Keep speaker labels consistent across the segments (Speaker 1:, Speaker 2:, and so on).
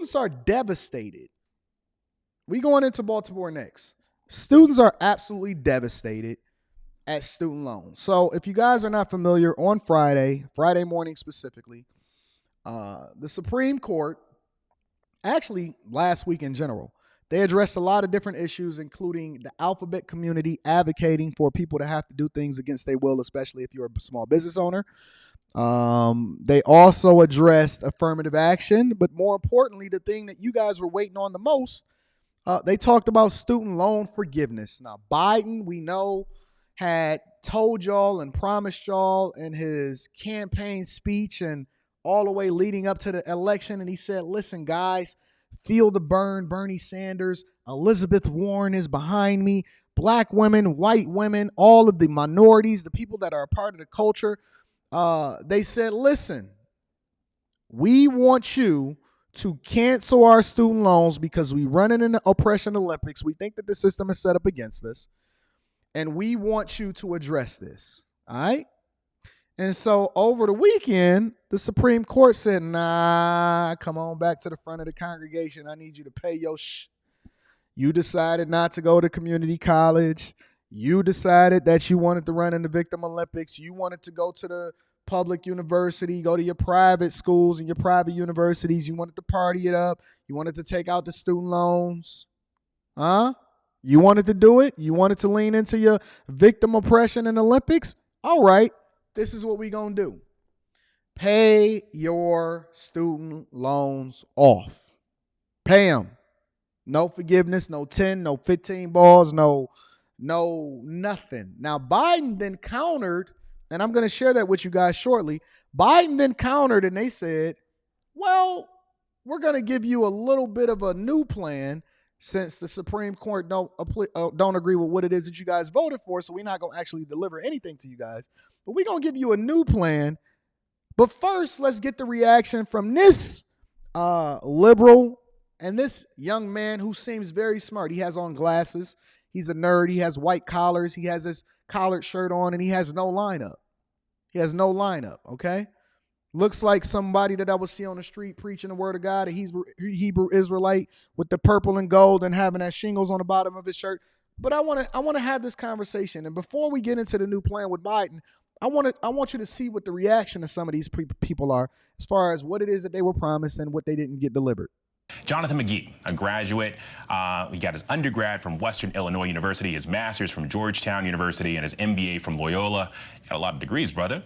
Speaker 1: Students are devastated. We going into Baltimore next. Students are absolutely devastated at student loans. So if you guys are not familiar, on Friday morning specifically, the Supreme Court, actually last week in general, they addressed a lot of different issues, including the alphabet community advocating for people to have to do things against their will, especially if you're a small business owner. They also addressed affirmative action, but more importantly, the thing that you guys were waiting on the most, they talked about student loan forgiveness. Now, Biden, we know, had told y'all and promised y'all in his campaign speech and all the way leading up to the election, and he said, listen, guys, feel the burn, Bernie Sanders, Elizabeth Warren is behind me, black women, white women, all of the minorities, the people that are a part of the culture. They said, listen, we want you to cancel our student loans because we run in the oppression Olympics. We think that the system is set up against us, and we want you to address this. All right? And so over the weekend, the Supreme Court said, nah, come on back to the front of the congregation. I need you to pay your You decided not to go to community college. You decided that you wanted to run in the Victim Olympics. You wanted to go to the public university, go to your private schools and your private universities. You wanted to party it up. You wanted to take out the student loans. Huh? You wanted to do it? You wanted to lean into your victim oppression in the Olympics? All right. This is what we're going to do. Pay your student loans off. Pay them. No forgiveness, no 10, no 15 balls, no nothing. Now, Biden then countered, and I'm going to share that with you guys shortly. Biden then countered, and they said, well, we're going to give you a little bit of a new plan since the Supreme Court don't agree with what it is that you guys voted for, so we're not going to actually deliver anything to you guys. But we're going to give you a new plan. But first, let's get the reaction from this liberal and this young man who seems very smart. He has on glasses. He's a nerd. He has white collars. He has his collared shirt on, and he has no lineup. He has no lineup, okay? Looks like somebody that I would see on the street preaching the word of God, a Hebrew Israelite with the purple and gold and having that shingles on the bottom of his shirt. But I want to have this conversation. And before we get into the new plan with Biden, I want you to see what the reaction of some of these people are as far as what it is that they were promised and what they didn't get delivered.
Speaker 2: Jonathan McGee, a graduate. He got his undergrad from Western Illinois University, his master's from Georgetown University, and his MBA from Loyola. He got a lot of degrees, brother.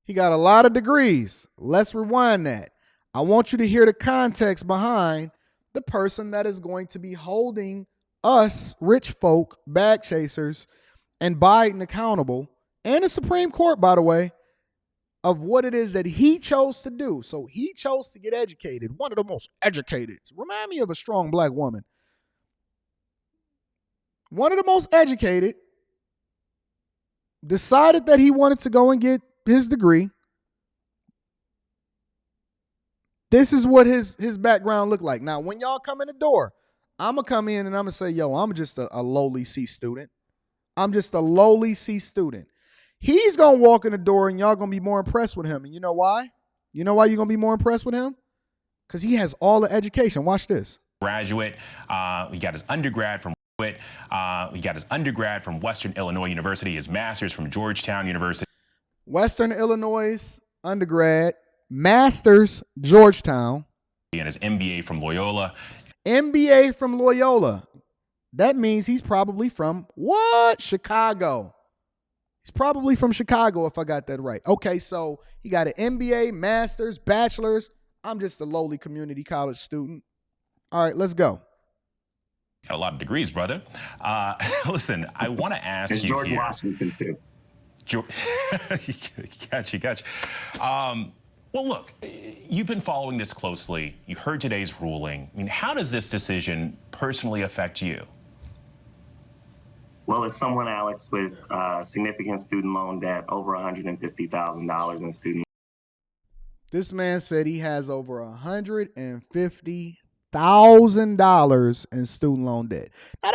Speaker 1: He got a lot of degrees. Let's rewind that. I want you to hear the context behind the person that is going to be holding us rich folk, bag chasers, and Biden accountable, and the Supreme Court, by the way, of what it is that he chose to do. So he chose to get educated, one of the most educated. Remind me of a strong black woman. One of the most educated, decided that he wanted to go and get his degree. This is what his background looked like. Now, when y'all come in the door, I'm going to come in and I'm going to say, yo, I'm just a lowly C student. I'm just a lowly C student. He's going to walk in the door and y'all going to be more impressed with him. And you know why? You know why you're going to be more impressed with him? Because he has all the education. Watch this.
Speaker 2: Graduate. He got his undergrad from Western Illinois University, his master's from Georgetown University.
Speaker 1: Western Illinois undergrad, master's Georgetown.
Speaker 2: And his MBA from Loyola.
Speaker 1: MBA from Loyola. That means he's probably from what? Chicago. He's probably from Chicago if I got that right. Okay, so he got an MBA, master's, bachelor's. I'm just a lowly community college student. All right, let's go.
Speaker 2: Got a lot of degrees, brother. Listen, I want to ask you
Speaker 3: George
Speaker 2: here.
Speaker 3: Washington, too.
Speaker 2: Gotcha. Well, look, you've been following this closely. You heard today's ruling. I mean, how does this decision personally affect you?
Speaker 3: Well, as someone, Alex, with significant student loan debt, over $150,000 in student.
Speaker 1: This man said he has over $150,000 in student loan debt. Now,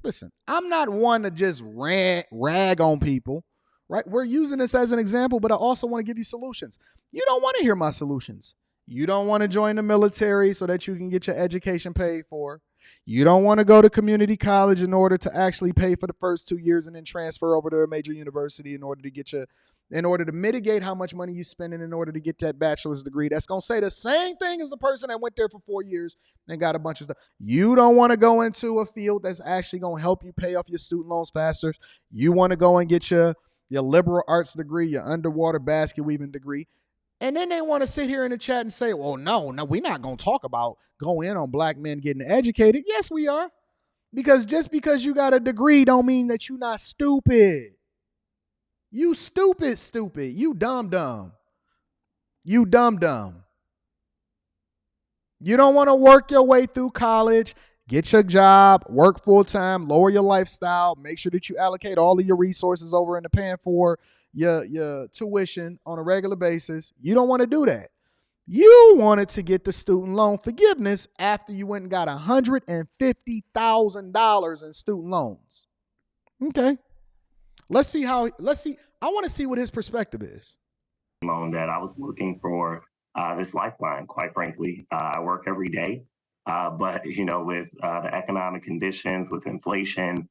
Speaker 1: listen, I'm not one to just rag on people, right? We're using this as an example, but I also want to give you solutions. You don't want to hear my solutions. You don't want to join the military so that you can get your education paid for. You don't want to go to community college in order to actually pay for the first 2 years and then transfer over to a major university in order to mitigate how much money you're spending in order to get that bachelor's degree. That's going to say the same thing as the person that went there for 4 years and got a bunch of stuff. You don't want to go into a field that's actually going to help you pay off your student loans faster. You want to go and get your liberal arts degree, your underwater basket weaving degree. And then they want to sit here in the chat and say, well, no, we're not going to talk about going in on black men getting educated. Yes, we are. Because just because you got a degree don't mean that you're not stupid. You stupid. You dumb. You dumb. You don't want to work your way through college, get your job, work full time, lower your lifestyle, make sure that you allocate all of your resources over into paying for your tuition on a regular basis. You don't want to do that. You wanted to get the student loan forgiveness after you went and got $150,000 in student loans. Okay. Let's see. I want to see what his perspective is.
Speaker 3: Loan that I was looking for this lifeline, quite frankly. I work every day, but with the economic conditions, with inflation,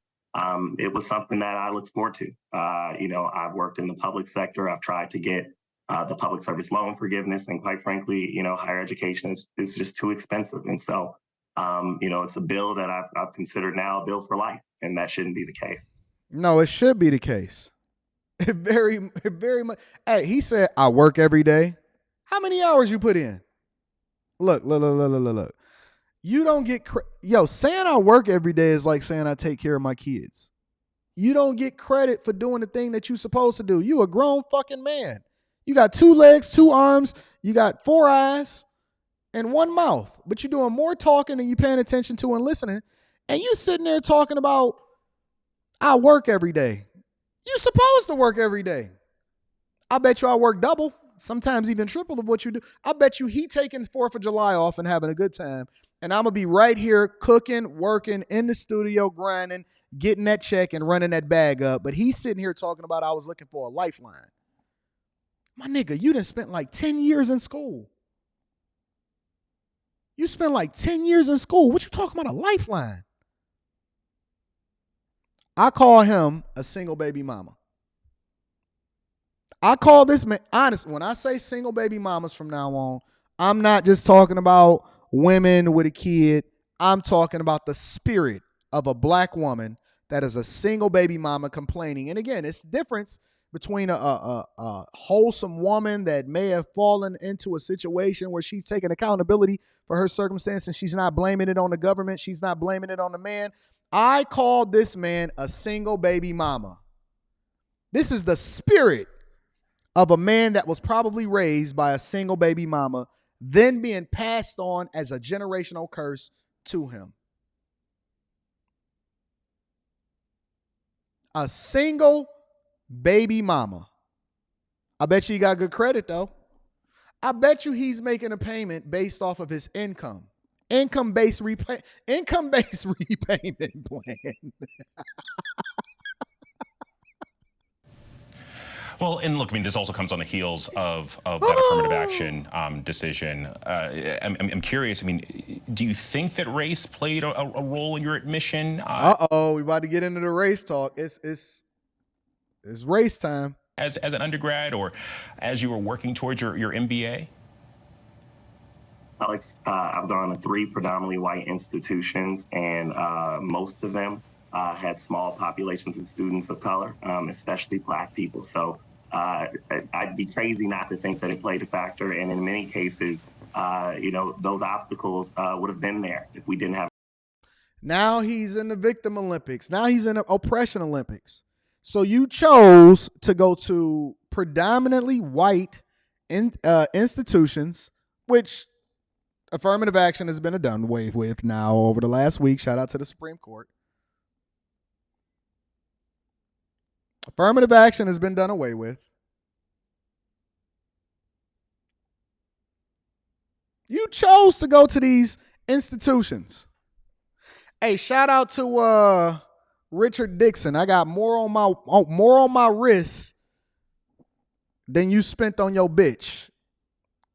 Speaker 3: it was something that I looked forward to. I've worked in the public sector. I've tried to get the public service loan forgiveness, and quite frankly, higher education is just too expensive. And so, it's a bill that I've considered now a bill for life, and that shouldn't be the case.
Speaker 1: No, it should be the case. It very much. Hey, he said, I work every day. How many hours you put in? Look. You don't get saying I work every day is like saying I take care of my kids. You don't get credit for doing the thing that you're supposed to do. You a grown fucking man. You got 2 legs, 2 arms, you got 4 eyes, and 1 mouth. But you're doing more talking than you paying attention to and listening. And you sitting there talking about I work every day. You supposed to work every day. I bet you I work double, sometimes even triple of what you do. I bet you he taking 4th of July off and having a good time. And I'm going to be right here cooking, working, in the studio, grinding, getting that check and running that bag up. But he's sitting here talking about I was looking for a lifeline. My nigga, you done spent like 10 years in school. You spent like 10 years in school. What you talking about a lifeline? I call him a single baby mama. I call this man, honest, when I say single baby mamas from now on, I'm not just talking about women with a kid. I'm talking about the spirit of a black woman that is a single baby mama complaining. And again, it's the difference between a wholesome woman that may have fallen into a situation where she's taking accountability for her circumstance and she's not blaming it on the government. She's not blaming it on the man. I call this man a single baby mama. This is the spirit of a man that was probably raised by a single baby mama, then being passed on as a generational curse to him. A single baby mama. I bet you he got good credit though. I bet you he's making a payment based off of his income. Income-based repayment plan.
Speaker 2: Well, and look, I mean, this also comes on the heels of that affirmative action decision. I'm curious, I mean, do you think that race played a role in your admission?
Speaker 1: We about to get into the race talk. It's race time.
Speaker 2: As an undergrad or as you were working towards your MBA?
Speaker 3: Alex, I've gone to 3 predominantly white institutions, and most of them had small populations of students of color, especially Black people. So I'd be crazy not to think that it played a factor. And in many cases, those obstacles would have been there if we didn't have.
Speaker 1: Now he's in the victim Olympics. Now he's in the oppression Olympics. So you chose to go to predominantly white institutions, which affirmative action has been done away with now over the last week. Shout out to the Supreme Court. Affirmative action has been done away with. You chose to go to these institutions. Hey, shout out to Richard Dixon. I got more on my wrist than you spent on your bitch.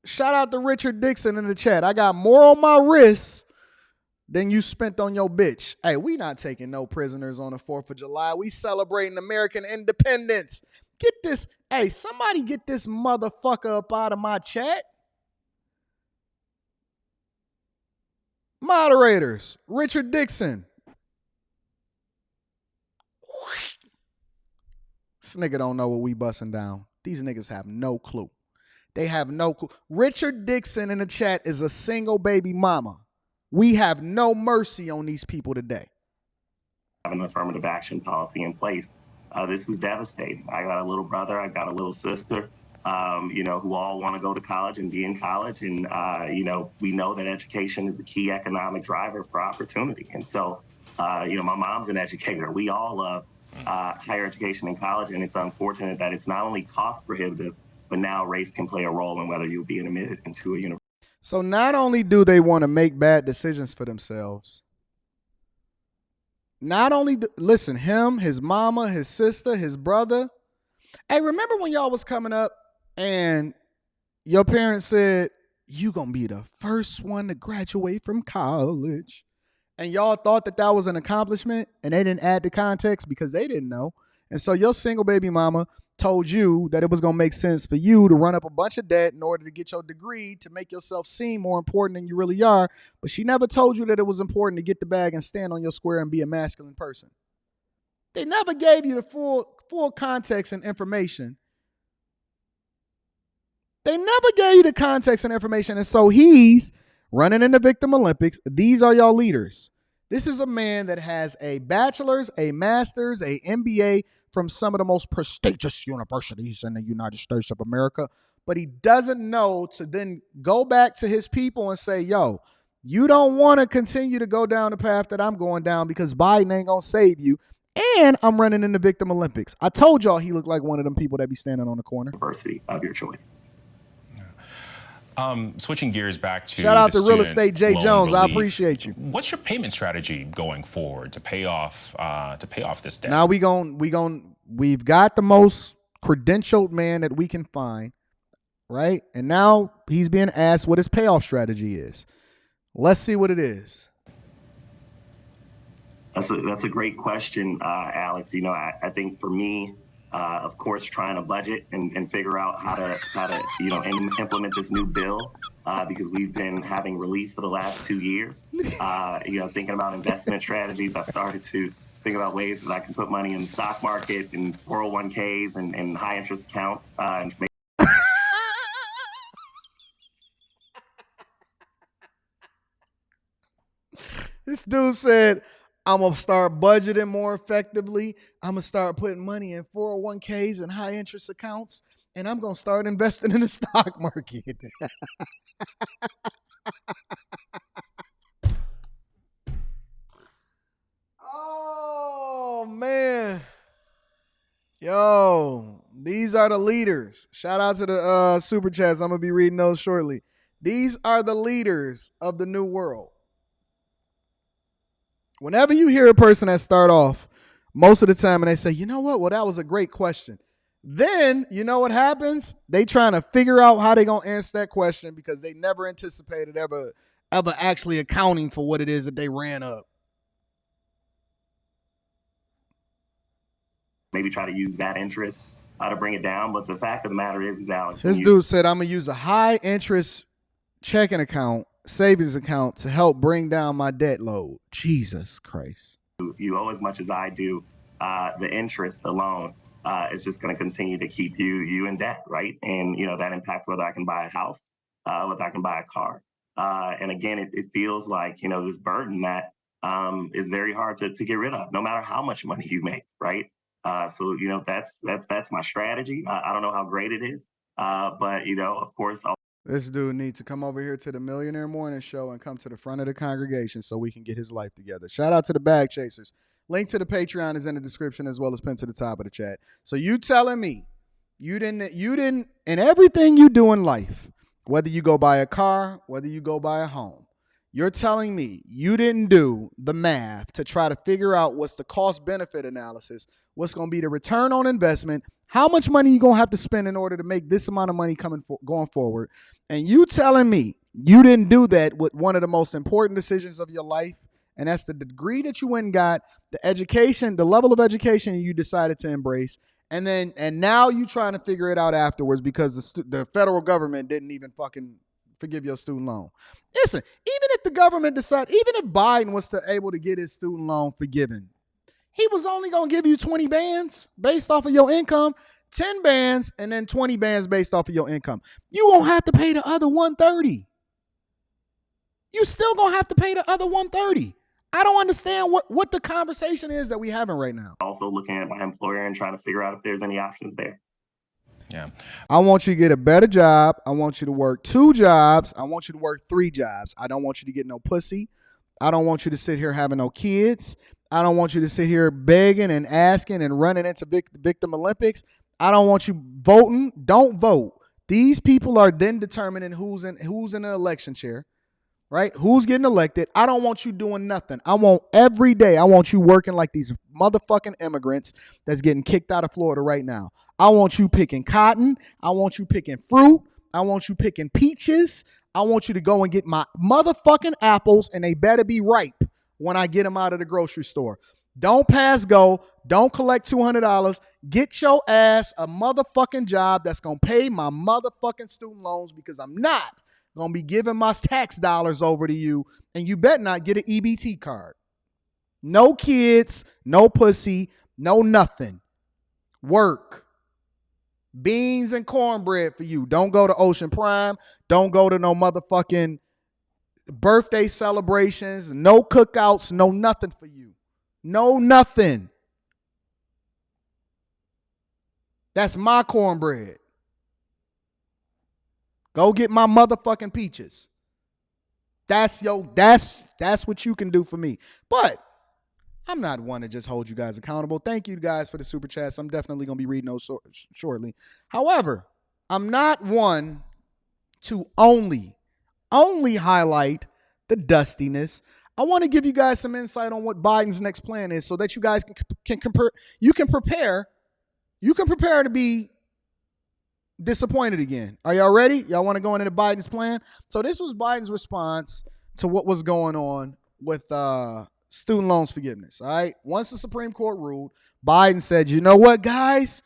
Speaker 1: Shout out to Richard Dixon in the chat. I got more on my wrist than you spent on your bitch. Hey, we not taking no prisoners on the 4th of July. We celebrating American independence. Get this. Hey, somebody get this motherfucker up out of my chat. Moderators, Richard Dixon. This nigga don't know what we busting down. These niggas have no clue. They have no clue. Richard Dixon in the chat is a single baby mama. We have no mercy on these people today.
Speaker 3: Have an affirmative action policy in place. This is devastating. I got a little brother, I got a little sister, who all want to go to college and be in college. And, we know that education is the key economic driver for opportunity. And so, my mom's an educator. We all love higher education in college. And it's unfortunate that it's not only cost prohibitive, but now race can play a role in whether you'll be admitted into a university.
Speaker 1: So not only do they want to make bad decisions for themselves, not only, listen, him, his mama, his sister, his brother. Hey, remember when y'all was coming up and your parents said, you gonna be the first one to graduate from college? And y'all thought that that was an accomplishment and they didn't add the context because they didn't know. And so your single baby mama told you that it was going to make sense for you to run up a bunch of debt in order to get your degree to make yourself seem more important than you really are. But she never told you that it was important to get the bag and stand on your square and be a masculine person. They never gave you the full context and information. They never gave you the context and information. And so he's running in the Victim Olympics. These are y'all leaders. This is a man that has a bachelor's, a master's, a MBA from some of the most prestigious universities in the United States of America. But he doesn't know to then go back to his people and say, yo, you don't want to continue to go down the path that I'm going down because Biden ain't going to save you. And I'm running in the Victim Olympics. I told y'all he looked like one of them people that be standing on the corner.
Speaker 3: University of your choice.
Speaker 2: Switching gears back to
Speaker 1: shout out to Real Estate Jay Jones. I appreciate you.
Speaker 2: What's your payment strategy going forward to pay off this debt?
Speaker 1: Now we've got the most credentialed man that we can find, right? And now he's being asked what his payoff strategy is. Let's see what it is.
Speaker 3: That's a great question, Alex. I think for me, of course, trying to budget and figure out how to implement this new bill because we've been having relief for the last 2 years. Thinking about investment strategies, I've started to think about ways that I can put money in the stock market and 401ks and high interest accounts.
Speaker 1: This dude said, I'm going to start budgeting more effectively. I'm going to start putting money in 401ks and high interest accounts. And I'm going to start investing in the stock market. Oh, man. Yo, these are the leaders. Shout out to the super chats. I'm going to be reading those shortly. These are the leaders of the new world. Whenever you hear a person that start off most of the time and they say, you know what? Well, that was a great question. Then you know what happens? They trying to figure out how they going to answer that question because they never anticipated ever actually accounting for what it is that they ran up.
Speaker 3: Maybe try to use that interest to bring it down. But the fact of the matter is Alex.
Speaker 1: This dude said, I'm going to use a high interest checking account, savings account to help bring down my debt load. Jesus Christ.
Speaker 3: You owe as much as I do. The interest alone is just going to continue to keep you in debt, right? And, that impacts whether I can buy a house, whether I can buy a car. And again, it feels like, this burden that is very hard to get rid of, no matter how much money you make, right? So, that's my strategy. I don't know how great it is, but, of course,
Speaker 1: this dude needs to come over here to the Millionaire Morning Show and come to the front of the congregation so we can get his life together. Shout out to the Bag Chasers. Link to the Patreon is in the description as well as pinned to the top of the chat. So you telling me you didn't, in everything you do in life, whether you go buy a car, whether you go buy a home, You're telling me you didn't do the math to try to figure out what's the cost benefit analysis, what's going to be the return on investment, how much money you going to have to spend in order to make this amount of money going forward. And you telling me you didn't do that with one of the most important decisions of your life, and that's the degree that you went and got, the education, the level of education you decided to embrace. And now you trying to figure it out afterwards because the federal government didn't even fucking forgive your student loan. Listen, even if the government decided, even if Biden was able to get his student loan forgiven, he was only going to give you 20 bands based off of your income, 10 bands, and then 20 bands based off of your income. You won't have to pay the other 130. You still going to have to pay the other 130. I don't understand what the conversation is that we having right now.
Speaker 3: Also looking at my employer and trying to figure out if there's any options there.
Speaker 2: Yeah.
Speaker 1: I want you to get a better job. I want you to work 2 jobs. I want you to work 3 jobs. I don't want you to get no pussy. I don't want you to sit here having no kids. I don't want you to sit here begging and asking and running into victim Olympics. I don't want you voting. Don't vote. These people are then determining who's in the election chair, right? Who's getting elected. I don't want you doing nothing. I want every day. I want you working like these motherfucking immigrants that's getting kicked out of Florida right now. I want you picking cotton. I want you picking fruit. I want you picking peaches. I want you to go and get my motherfucking apples, and they better be ripe when I get them out of the grocery store. Don't pass go. Don't collect $200. Get your ass a motherfucking job that's going to pay my motherfucking student loans, because I'm not going to be giving my tax dollars over to you, and you better not get an EBT card. No kids, no pussy, no nothing. Work. Beans and cornbread for you. Don't go to Ocean Prime. Don't go to no motherfucking birthday celebrations. No cookouts. No nothing for you. No nothing. That's my cornbread. Go get my motherfucking peaches. That's what you can do for me. But I'm not one to just hold you guys accountable. Thank you guys for the super chats. I'm definitely going to be reading those shortly. However, I'm not one to only highlight the dustiness. I want to give you guys some insight on what Biden's next plan is, so that you guys can compare. You can prepare to be disappointed again. Are y'all ready? Y'all want to go into Biden's plan? So this was Biden's response to what was going on with student loans forgiveness. All right. Once the Supreme Court ruled, Biden said, you know what, guys,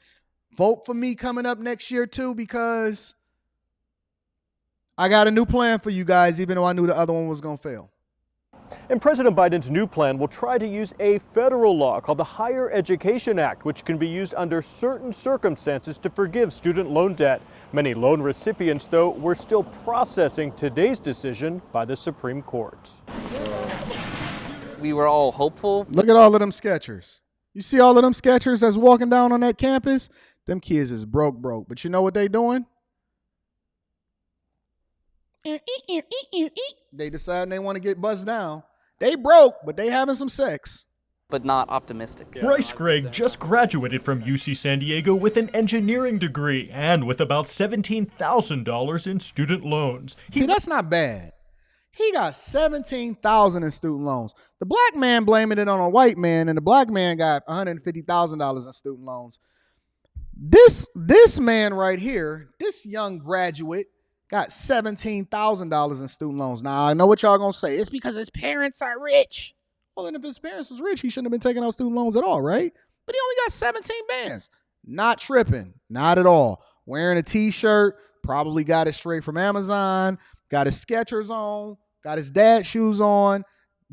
Speaker 1: vote for me coming up next year too, because I got a new plan for you guys, even though I knew the other one was going to fail.
Speaker 4: And President Biden's new plan will try to use a federal law called the Higher Education Act, which can be used under certain circumstances to forgive student loan debt. Many loan recipients, though, were still processing today's decision by the Supreme Court.
Speaker 5: We were all hopeful.
Speaker 1: Look at all of them Skechers. You see all of them Skechers that's walking down on that campus? Them kids is broke. But you know what they doing? They decide they want to get buzzed down. They broke, but they having some sex.
Speaker 5: But not optimistic.
Speaker 4: Bryce Gregg just graduated from UC San Diego with an engineering degree and with about $17,000 in student loans.
Speaker 1: See, that's not bad. He got $17,000 in student loans. The black man blaming it on a white man, and the black man got $150,000 in student loans. This man right here, this young graduate, got $17,000 in student loans. Now, I know what y'all gonna say. It's because his parents are rich. Well, then if his parents was rich, he shouldn't have been taking out student loans at all, right? But he only got 17 bands. Not tripping. Not at all. Wearing a t-shirt, probably got it straight from Amazon, got his Skechers on, got his dad shoes on,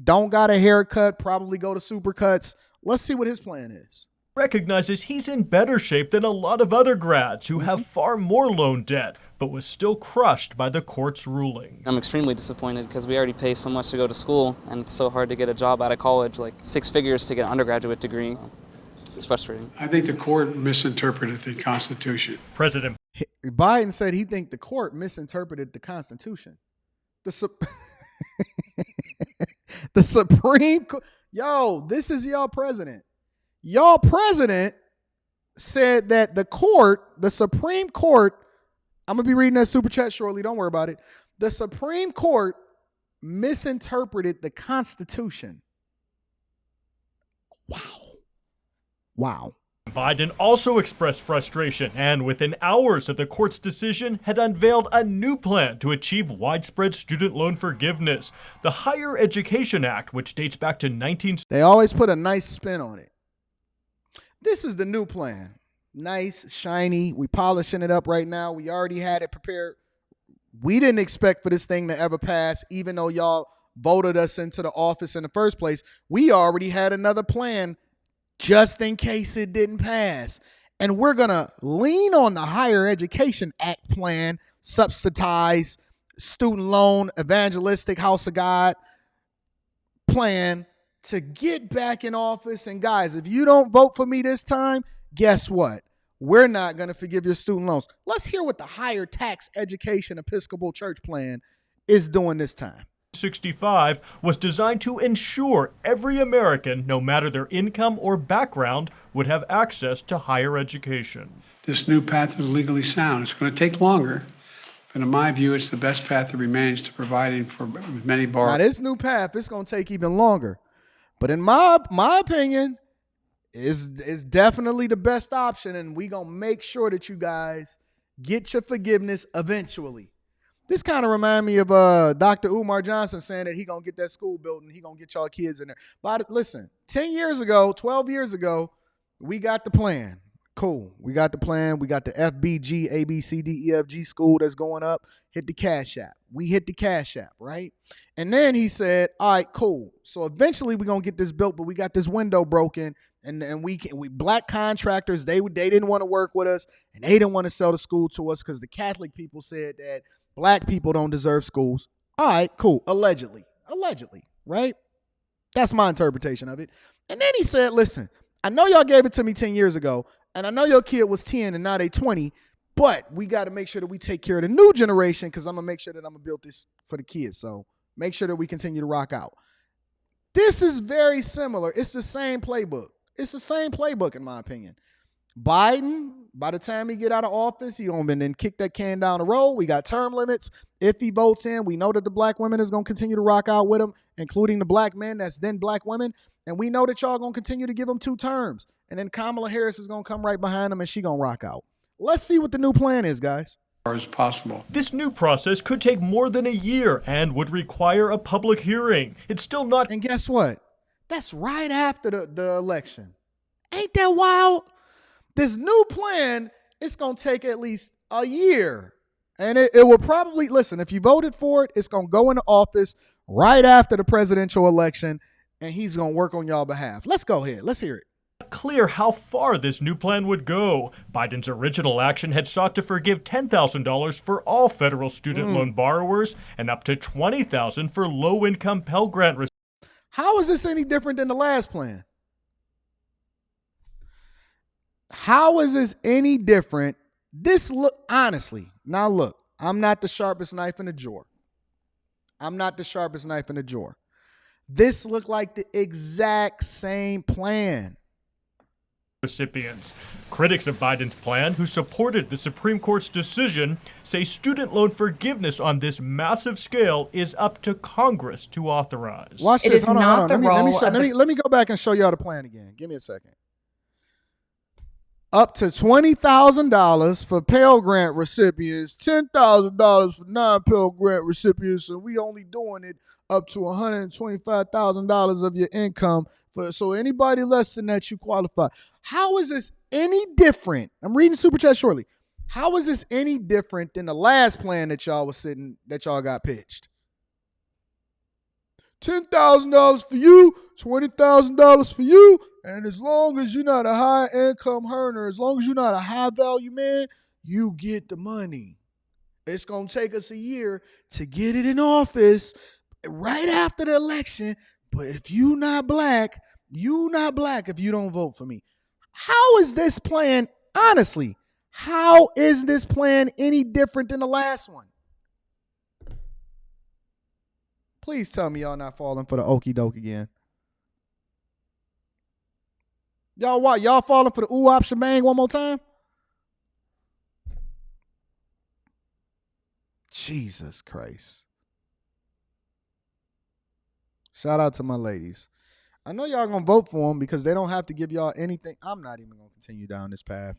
Speaker 1: don't got a haircut, probably go to Supercuts. Let's see what his plan is.
Speaker 4: Recognizes he's in better shape than a lot of other grads who have far more loan debt, but was still crushed by the court's ruling.
Speaker 5: I'm extremely disappointed because we already pay so much to go to school, and it's so hard to get a job out of college, like 6 figures to get an undergraduate degree. It's frustrating.
Speaker 6: I think the court misinterpreted the Constitution.
Speaker 4: President
Speaker 1: Biden said he think the court misinterpreted the Constitution. The Supreme Court. Yo, this is y'all president. Y'all president said that the Supreme Court, I'm going to be reading that super chat shortly. Don't worry about it. The Supreme Court misinterpreted the Constitution. Wow.
Speaker 4: Biden also expressed frustration and, within hours of the court's decision, had unveiled a new plan to achieve widespread student loan forgiveness. The Higher Education Act, which dates back to 19...
Speaker 1: They always put a nice spin on it. This is the new plan. Nice, shiny. We polishing it up right now. We already had it prepared. We didn't expect for this thing to ever pass, even though y'all voted us into the office in the first place. We already had another plan just in case it didn't pass. And we're going to lean on the Higher Education Act plan, subsidized student loan, evangelistic house of God plan to get back in office. And guys, if you don't vote for me this time, guess what? We're not going to forgive your student loans. Let's hear what the Higher Tax Education Episcopal Church plan is doing this time.
Speaker 4: 65 was designed to ensure every American, no matter their income or background, would have access to higher education.
Speaker 6: This new path is legally sound. It's going to take longer, but in my view, it's the best path that remains to providing for many borrowers.
Speaker 1: Now, this new path, it's going to take even longer. But in my opinion, is definitely the best option, and we going to make sure that you guys get your forgiveness eventually. This kind of remind me of Dr. Umar Johnson saying that he going to get that school built and he going to get y'all kids in there. But listen, 10 years ago, 12 years ago, we got the plan. Cool. We got the plan. We got the FBG, ABCDEFG school that's going up. Hit the Cash App. We hit the Cash App, right? And then he said, all right, cool. So eventually we're going to get this built, but we got this window broken. And we black contractors, they didn't want to work with us, and they didn't want to sell the school to us because the Catholic people said that black people don't deserve schools. All right, cool. Allegedly, right? That's my interpretation of it. And then he said, listen, I know y'all gave it to me 10 years ago, and I know your kid was 10 and now they 20, but we got to make sure that we take care of the new generation because I'm going to make sure that I'm going to build this for the kids. So make sure that we continue to rock out. This is very similar. It's the same playbook. It's the same playbook, in my opinion. Biden, by the time he get out of office, he don't then kick that can down the road. We got term limits. If he votes in, we know that the black women is going to continue to rock out with him, including the black men that's then black women. And we know that y'all going to continue to give him 2 terms. And then Kamala Harris is going to come right behind him and she going to rock out. Let's see what the new plan is, guys.
Speaker 6: As possible.
Speaker 4: This new process could take more than a year and would require a public hearing. It's still not...
Speaker 1: And guess what? That's right after the election. Ain't that wild? This new plan, it's going to take at least a year. And it will probably, listen, if you voted for it, it's going to go into office right after the presidential election, and he's going to work on y'all behalf. Let's go ahead. Let's hear it.
Speaker 4: Clear how far this new plan would go. Biden's original action had sought to forgive $10,000 for all federal student loan borrowers and up to $20,000 for low-income Pell Grant recipients.
Speaker 1: How is this any different than the last plan? How is this any different? This look, honestly, now look, I'm not the sharpest knife in the drawer. This looked like the exact same plan.
Speaker 4: Recipients. Critics of Biden's plan, who supported the Supreme Court's decision, say student loan forgiveness on this massive scale is up to Congress to authorize.
Speaker 1: Watch this. Hold on. Let me go back and show y'all the plan again. Give me a second. Up to $20,000 for Pell Grant recipients, $10,000 for non-Pell Grant recipients, and we only doing it up to $125,000 of your income. So anybody less than that, you qualify. How is this any different? I'm reading Super Chat shortly. How is this any different than the last plan that y'all got pitched? $10,000 for you, $20,000 for you, and as long as you're not a high income earner, as long as you're not a high value man, you get the money. It's going to take us a year to get it in office right after the election, but if you're not black if you don't vote for me. How is this plan, honestly, how is this plan any different than the last one? Please tell me y'all not falling for the okie doke again. Y'all what? Y'all falling for the ooh-op shebang one more time? Jesus Christ. Shout out to my ladies. I know y'all gonna vote for them because they don't have to give y'all anything. I'm not even gonna continue down this path.